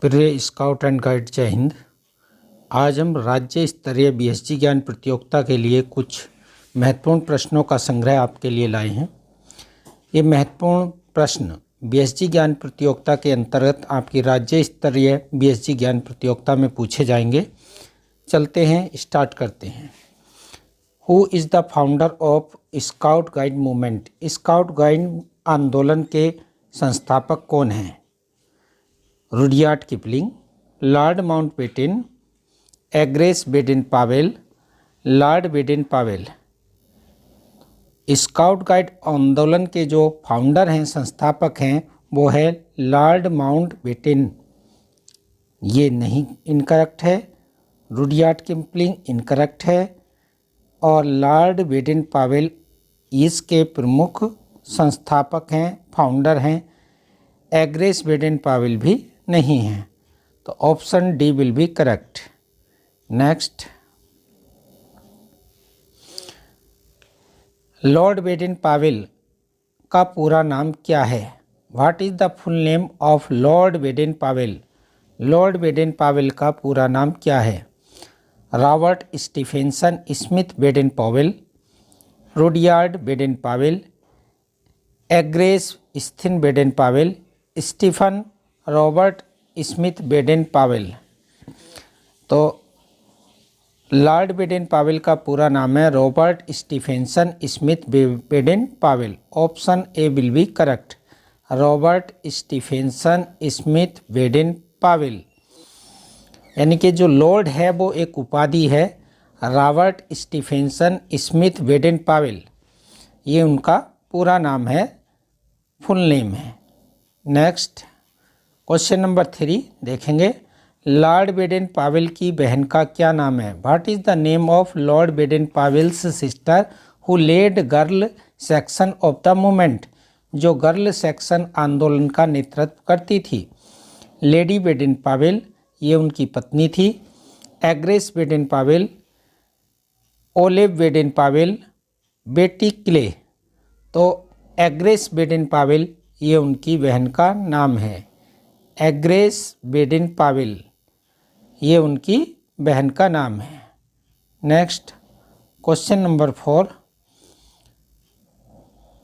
प्रिय scout and guide, जय हिंद। आज हम राज्य स्तरीय बीएसजी ज्ञान प्रतियोगिता के लिए कुछ महत्वपूर्ण प्रश्नों का संग्रह आपके लिए लाए हैं। ये महत्वपूर्ण प्रश्न बीएसजी ज्ञान प्रतियोगिता के अंतर्गत आपकी राज्य स्तरीय बीएसजी ज्ञान प्रतियोगिता में पूछे जाएंगे। चलते हैं, स्टार्ट करते हैं। Who is the founder of scout guide movement? Scout guide आंदोलन के संस्थापक कौन हैं? Rudyard Kipling, lord Mountbatten, Agnes Baden Powell, lord Baden Powell. Scout guide आंदोलन के जो फाउंडर हैं, संस्थापक हैं, वो है लॉर्ड माउंटबेटन। ये नहीं, इनकरेक्ट है। रुडयार्ड किपलिंग इनकरेक्ट है और लॉर्ड बेडेन पावेल इसके प्रमुख संस्थापक हैं, फाउंडर हैं। एग्रेस बेडेन पावेल भी नहीं है, तो option D will be correct. Next, lord Baden Powell का पूरा नाम क्या है? What is the full name of lord Baden Powell? Lord Baden Powell का पूरा नाम क्या है? Robert Stephenson Smith Baden Powell, Rudyard Baden Powell, एग्रेस स्थिन Baden Powell, Stephen Robert Smith Baden Powell. तो लॉर्ड बेडेन पावेल का पूरा नाम है Robert Stephenson Smith Baden Powell. Option A will be correct, Robert Stephenson Smith Baden Powell. यानी कि जो लॉर्ड है वो एक उपाधि है, Robert Stephenson Smith Baden Powell, ये उनका पूरा नाम है, फुल नेम है। नेक्स्ट, क्वेश्चन नंबर 3 देखेंगे। लॉर्ड बेडेन पावेल की बहन का क्या नाम है? What is the name of lord Baden Powell's sister who led girl section of the movement? जो गर्ल सेक्शन आंदोलन का नेतृत्व करती थी। लेडी बेडेन पावेल, ये उनकी पत्नी थी। Agnes Baden Powell, Olave Baden Powell, Betty Clay. तो एग्रेस बेडेन पावेल ये उनकी बहन का नाम है। एग्रेस बेडेन पावेल ये उनकी बहन का नाम है। Next, question number 4,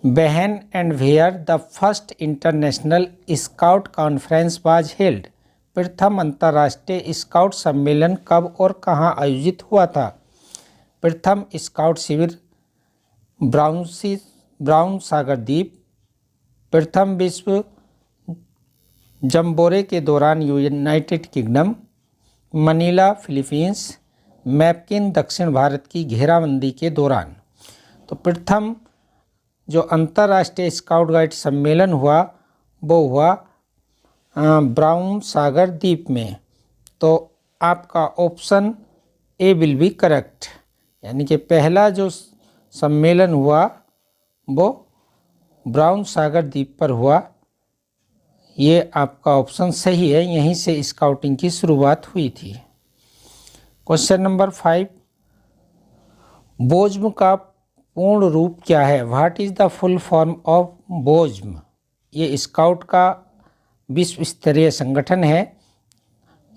when and where the first international scout conference was held? प्रथम अंतर्राष्ट्रीय स्काउट सम्मेलन कब और कहाँ आयोजित हुआ था? प्रथम स्काउट शिविर ब्राउन सागर द्वीप, प्रथम विश्व जम्बोरे के दौरान यूनाइटेड किंगडम, मनीला फिलीपींस, मैपकिन दक्षिण भारत की घेराबंदी के दौरान। तो प्रथम जो अंतर्राष्ट्रीय स्काउट गाइड सम्मेलन हुआ वो हुआ ब्राउन सागर द्वीप में। तो आपका option A will be correct, यानी कि पहला जो सम्मेलन हुआ वो ब्राउन सागर द्वीप पर हुआ। ये आपका ऑप्शन सही है, यहीं से स्काउटिंग की शुरुआत हुई थी। क्वेश्चन नंबर 5, बोज्म का पूर्ण रूप क्या है? What is the full form of WOSM? ये स्काउट का विश्व स्तरीय संगठन है।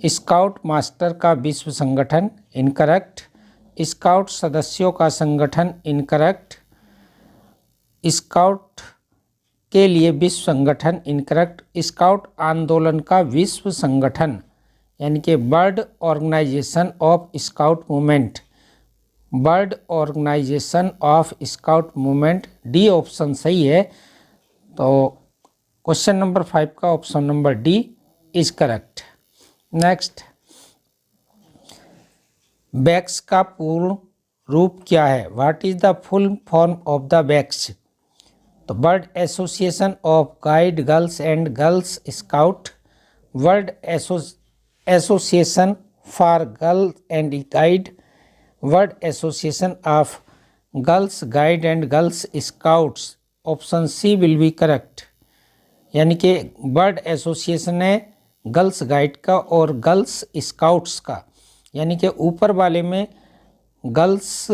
स्काउट मास्टर का विश्व संगठन, इनकरेक्ट। स्काउट सदस्यों का संगठन, इनकरेक्ट। स्काउट के लिए विश्व संगठन, इनकरेक्ट। स्काउट आंदोलन का विश्व संगठन यानी कि world organization of scout movement, world organization of scout movement, D option सही है। तो क्वेश्चन नंबर 5 का option number D is correct. Next, WAGGGS का पूर्ण रूप क्या है? What is the full form of the WAGGGS? तो world association of guide girls and girls scout, world association for girls and guide, world association of girls guide and girls scouts. Option C will be correct, यानी कि world association है girls guide का और girls scouts का, यानी कि ऊपर वाले में गर्ल्स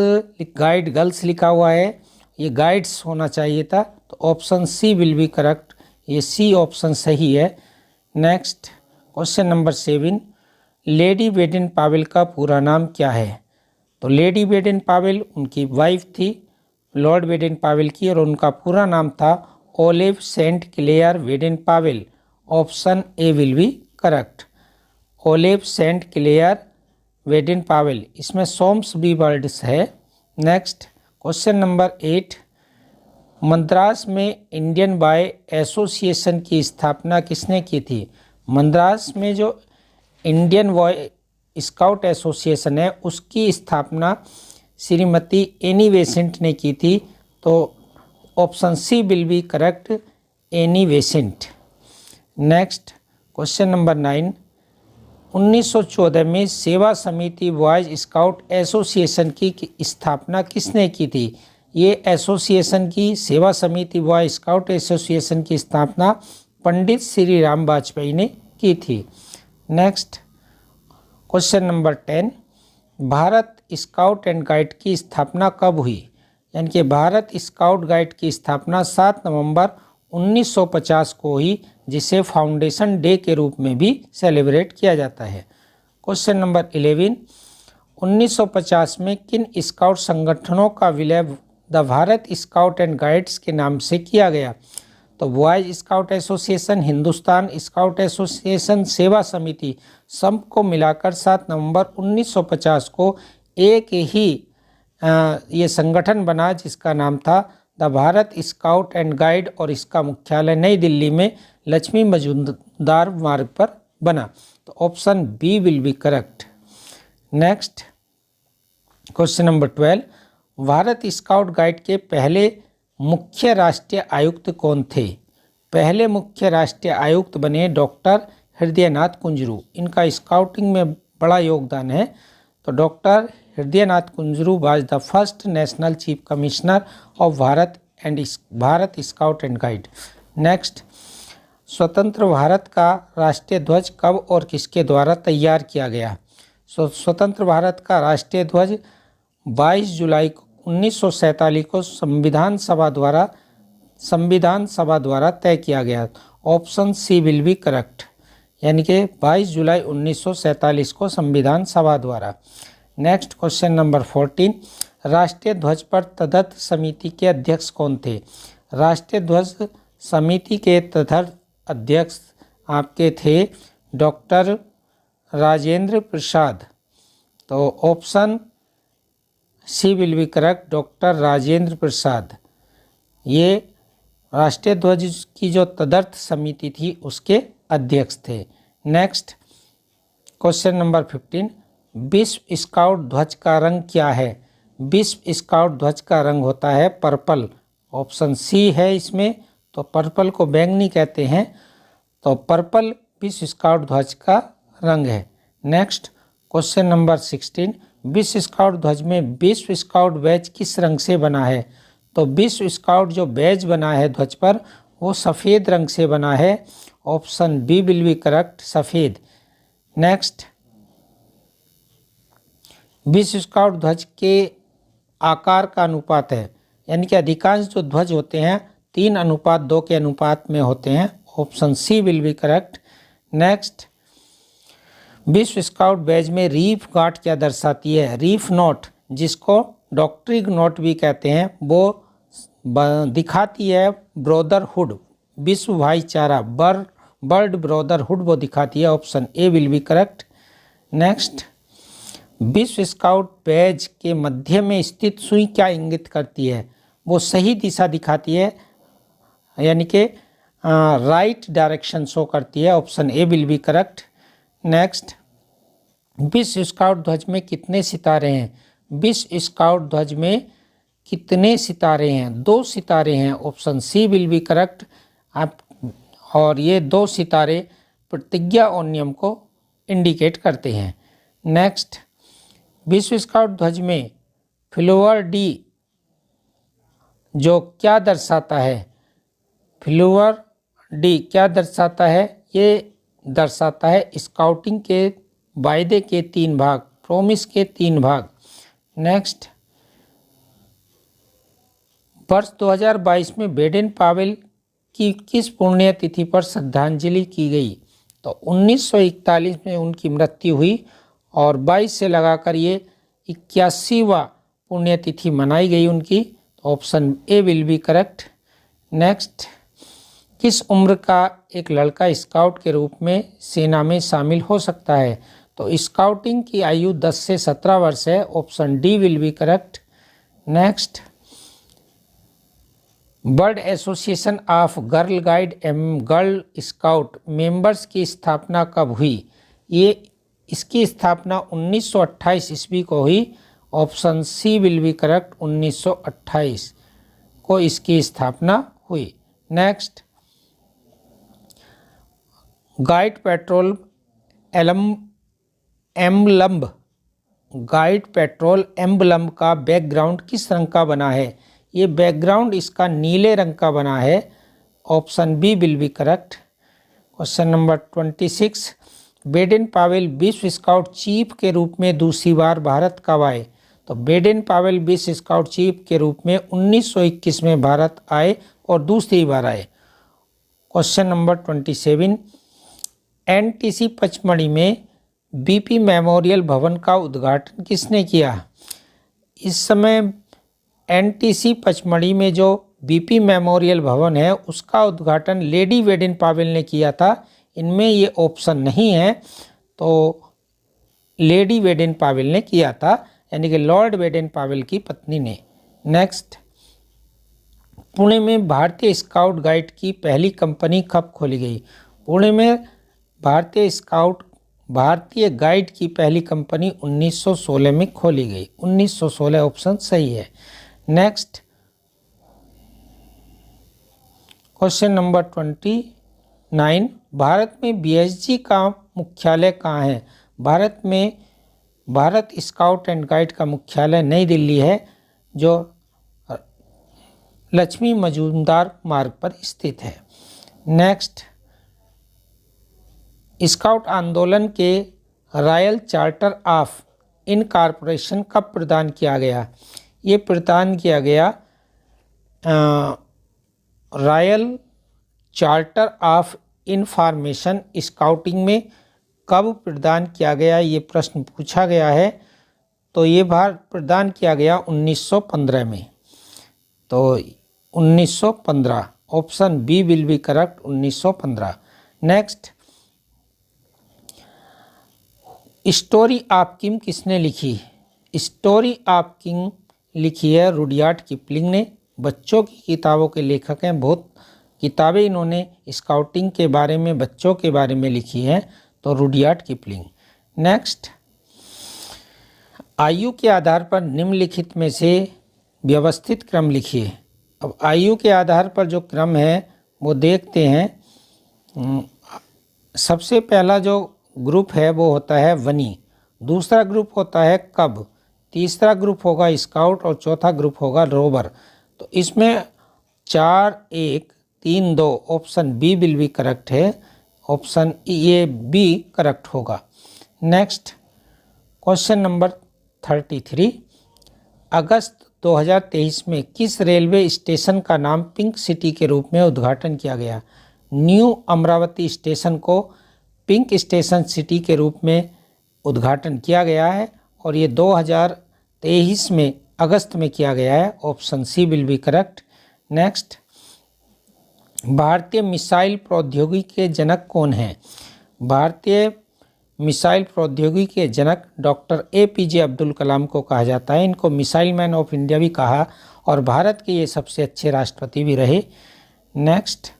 गाइड गर्ल्स लिखा हुआ है, ये गाइड्स होना चाहिए था। तो option C will be correct, ये सी ऑप्शन सही है। Next, question number 7, lady Baden Powell का पूरा नाम क्या है? तो लेडी बेडन पावेल उनकी वाइफ थी लॉर्ड बेडन पावेल की, और उनका पूरा नाम था Olave Saint Clair Baden Powell. Option A will be correct. Olave Saint Clair Baden Powell, इसमें सोम्स बी वर्ड्स है। नेक्स्ट क्वेश्चन नंबर 8, मद्रास में इंडियन बॉय एसोसिएशन की स्थापना किसने की थी? मद्रास में जो इंडियन बॉय स्काउट एसोसिएशन है उसकी स्थापना श्रीमती एनी बेसेंट ने की थी। तो option C will be correct, Annie Besant. Next question number 9, 1914 में सेवा समिति बॉयज स्काउट एसोसिएशन की स्थापना किसने की थी? ये एसोसिएशन की सेवा समिति बॉय स्काउट एसोसिएशन की स्थापना पंडित श्री राम वाजपेयी ने की थी। Next question number 10, Bharat scout and guide की स्थापना कब हुई? यानी कि भारत स्काउट गाइड की स्थापना 7 नवंबर 1950 को हुई, जिसे फाउंडेशन डे के रूप में भी सेलिब्रेट किया जाता है। क्वेश्चन नंबर 11, 1950 में किन स्काउट संगठनों का विलय the Bharat scout and guides के नाम से किया गया? तो boys scout association, Hindustan scout association, सेवा समिति, सबको मिलाकर 7 नवंबर 1950 को एक ही ये संगठन बना जिसका नाम था the Bharat scout and guide, और इसका मुख्यालय नई दिल्ली में लक्ष्मी मजूमदार मार्ग पर बना। तो option B will be correct. Next question number 12, Bharat scout guide के पहले मुख्य राष्ट्रीय आयुक्त कौन थे? पहले मुख्य राष्ट्रीय आयुक्त बने डॉक्टर हृदयनाथ कुंजरू। इनका स्काउटिंग में बड़ा योगदान है। तो doctor Hridaynath Kunzru was the first national chief commissioner of Bharat scout and guide. Next, स्वतंत्र भारत का राष्ट्रीय ध्वज कब और किसके द्वारा तैयार किया गया? स्वतंत्र भारत का राष्ट्रीय ध्वज 22 जुलाई 1947 को संविधान सभा द्वारा तय किया गया। Option C will be correct, यानी कि 22 जुलाई 1947 को संविधान सभा द्वारा। नेक्स्ट क्वेश्चन नंबर 14, राष्ट्रीय ध्वज पर तदर्थ समिति के अध्यक्ष कौन थे? राष्ट्रीय ध्वज समिति के तदर्थ अध्यक्ष आपके थे डॉक्टर राजेंद्र प्रसाद। तो option C will be correct, doctor Rajendra Prasad. ये राष्ट्रीय ध्वज की जो तदर्थ समिति थी उसके अध्यक्ष थे। नेक्स्ट क्वेश्चन नंबर 15, विश्व स्काउट ध्वज का रंग क्या है? विश्व स्काउट ध्वज का रंग होता है पर्पल। ऑप्शन सी है इसमें। तो पर्पल को बैंगनी कहते हैं, तो पर्पल विश्व स्काउट ध्वज का रंग है। नेक्स्ट क्वेश्चन नंबर 16, विश्व स्काउट ध्वज में विश्व स्काउट बैज किस रंग से बना है? तो विश्व स्काउट जो बैज बना है ध्वज पर वो सफ़ेद रंग से बना है। Option B will be correct, सफ़ेद। नेक्स्ट, विश्व स्काउट ध्वज के आकार का अनुपात है, यानी कि अधिकांश जो ध्वज होते हैं 3:2 के अनुपात में होते हैं। Option C will be correct. Next, विश्व स्काउट बैज में रीफ गांठ क्या दर्शाती है? रीफ नोट, जिसको डॉक्ट्रिग नोट भी कहते हैं, वो दिखाती है ब्रदरहुड, विश्व भाईचारा, बर्ड ब्रदरहुड वो दिखाती है। Option A will be correct. Next, विश्व स्काउट बैज के मध्य में स्थित सुई क्या इंगित करती है? वो सही दिशा दिखाती है, यानी कि राइट डायरेक्शन शो करती है। Option A will be correct. Next, विश्व स्काउट ध्वज में कितने सितारे हैं? विश्व स्काउट ध्वज में कितने सितारे हैं? 2 सितारे हैं। Option C will be correct. आप और ये 2 सितारे प्रतिज्ञा और नियम को इंडिकेट करते हैं। नेक्स्ट, विश्व स्काउट ध्वज में फ्लावर डी जो क्या दर्शाता है? फ्लावर डी क्या दर्शाता है? ये दर्शाता है स्काउटिंग के वायदे के 3 भाग, प्रोमिस के 3 भाग। नेक्स्ट, वर्ष 2022 में बेडन पावेल की किस पुण्यतिथि पर श्रद्धांजलि की गई? तो 1941 में उनकी मृत्यु हुई और 22 से लगाकर ये 81वां पुण्यतिथि मनाई गई उनकी। तो option A will be correct. Next, किस उम्र का एक लड़का स्काउट के रूप में सेना में शामिल हो सकता है? तो स्काउटिंग की आयु 10 से 17 वर्ष है। Option D will be correct. Next, bird association of girl guide एवं गर्ल स्काउट मेंबर्स की स्थापना कब हुई? इसकी स्थापना 1928 ईस्वी को हुई। Option C will be correct, 1928 को इसकी स्थापना हुई। नेक्स्ट, गाइड पेट्रोल एम्बलम का बैकग्राउंड किस रंग का बना है? ये बैकग्राउंड इसका नीले रंग का बना है। Option B will be correct. Question number 26, Baden Powell विश्व स्काउट चीफ के रूप में दूसरी बार भारत कब आए? तो बेडेन पावेल विश्व स्काउट चीफ के रूप में 1921 में भारत आए और दूसरी बार आए। क्वेश्चन नंबर 27, एनटीसी पचमढ़ी में बीपी मेमोरियल भवन का उद्घाटन किसने किया? इस समय एनटीसी पचमढ़ी में जो बीपी मेमोरियल भवन है उसका उद्घाटन लेडी बेडेन पावेल ने किया था। इनमें ये ऑप्शन नहीं है, तो लेडी बेडेन पावेल ने किया था, यानी कि लॉर्ड बेडेन पावेल की पत्नी ने। नेक्स्ट, पुणे में भारतीय स्काउट गाइड की पहली कंपनी कब खोली गई? पुणे में भारतीय गाइड की पहली कंपनी 1916 में खोली गई। 1916 ऑप्शन सही है। नेक्स्ट, क्वेश्चन नंबर 29, भारत में बीएसजी का मुख्यालय कहाँ है? भारत स्काउट एंड गाइड का मुख्यालय नई दिल्ली है, जो लक्ष्मी मजूमदार मार्ग पर स्थित है। नेक्स्ट, स्काउट आंदोलन के रॉयल चार्टर ऑफ इनकॉर्पोरेशन कब प्रदान किया गया? ये प्रदान किया गया royal charter of information scouting में कब प्रदान किया गया, ये प्रश्न पूछा गया है। तो ये प्रदान किया गया 1915 में। तो 1915 option B will be correct, 1915। Next, story of king किसने लिखी? स्टोरी ऑफ किंग लिखी है रुडयार्ड किपलिंग ने। बच्चों की किताबों के लेखक हैं, बहुत किताबें इन्होंने स्काउटिंग के बारे में, बच्चों के बारे में लिखी हैं, तो रुडयार्ड किपलिंग। नेक्स्ट, आयु के आधार पर निम्नलिखित में से व्यवस्थित क्रम लिखिए। अब आयु के आधार पर जो क्रम है वो देखते हैं। सबसे पहला जो ग्रुप है वो होता है वनी, दूसरा ग्रुप होता है कब, तीसरा ग्रुप होगा स्काउट और चौथा ग्रुप होगा रोवर। तो इसमें 4, 1, 3, 2 option B will be correct है। ऑप्शन ये बी करेक्ट होगा। नेक्स्ट, क्वेश्चन नंबर 33, अगस्त 2023 में किस रेलवे स्टेशन का नाम पिंक सिटी के रूप में उद्घाटन किया गया? न्यू अमरावती स्टेशन को पिंक स्टेशन सिटी के रूप में उद्घाटन किया गया है और ये 2023 में अगस्त में किया गया है। Option C will be correct. Next, भारतीय मिसाइल प्रौद्योगिकी के जनक कौन हैं? भारतीय मिसाइल प्रौद्योगिकी के जनक डॉक्टर APJ अब्दुल कलाम को कहा जाता है। इनको मिसाइल मैन ऑफ इंडिया भी कहा और भारत के ये सबसे अच्छे राष्ट्रपति भी रहे। नेक्स्ट,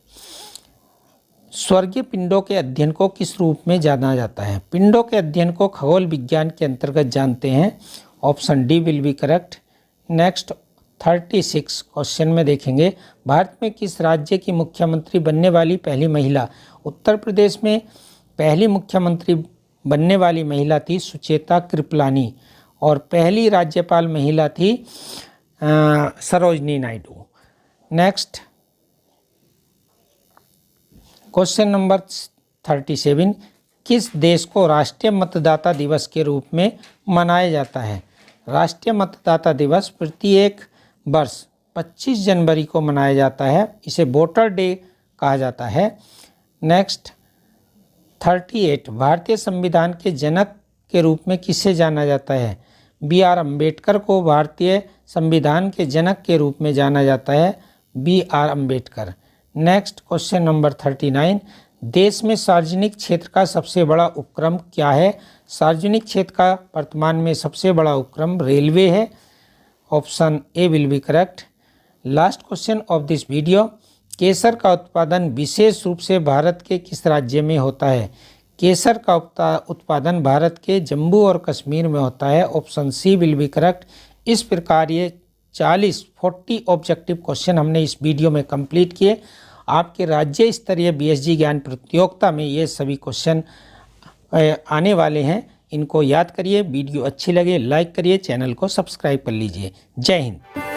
स्वर्गीय पिंडों के अध्ययन को किस रूप में जाना जाता है? पिंडों के अध्ययन को खगोल विज्ञान के अंतर्गत जानते हैं। Option D will be correct. Next, 36 question में देखेंगे, भारत में किस राज्य की मुख्यमंत्री बनने वाली पहली महिला? उत्तर प्रदेश में पहली मुख्यमंत्री बनने वाली महिला थी सुचेता कृपलानी और पहली राज्यपाल महिला थी Sarojini Naidu. Next, question number 37, किस देश को राष्ट्रीय मतदाता दिवस के रूप में मनाया जाता है? राष्ट्रीय मतदाता दिवस प्रत्येक वर्ष 25 जनवरी को मनाया जाता है। इसे वोटर डे कहा जाता है। नेक्स्ट, 38 भारतीय संविधान के जनक के रूप में किसे जाना जाता है? बी आर अम्बेडकर को भारतीय संविधान के जनक के रूप में जाना जाता है, B R Ambedkar. Next question number 39, देश में सार्वजनिक क्षेत्र का सबसे बड़ा उपक्रम क्या है? सार्वजनिक क्षेत्र का वर्तमान में सबसे बड़ा उपक्रम रेलवे है, option A will be correct. Last question of this video, केसर का उत्पादन विशेष रूप से भारत के किस राज्य में होता है? केसर का उत्पादन भारत के जम्मू और कश्मीर में होता है, option C will be correct. इस प्रकार ये 40 ऑब्जेक्टिव क्वेश्चन हमने इस वीडियो में कंप्लीट किए। आपके राज्य स्तरीय बीएसजी ज्ञान प्रतियोगिता में ये सभी क्वेश्चन आने वाले हैं, इनको याद करिए। वीडियो अच्छी लगे लाइक करिए, चैनल को सब्सक्राइब कर लीजिए। जय हिंद।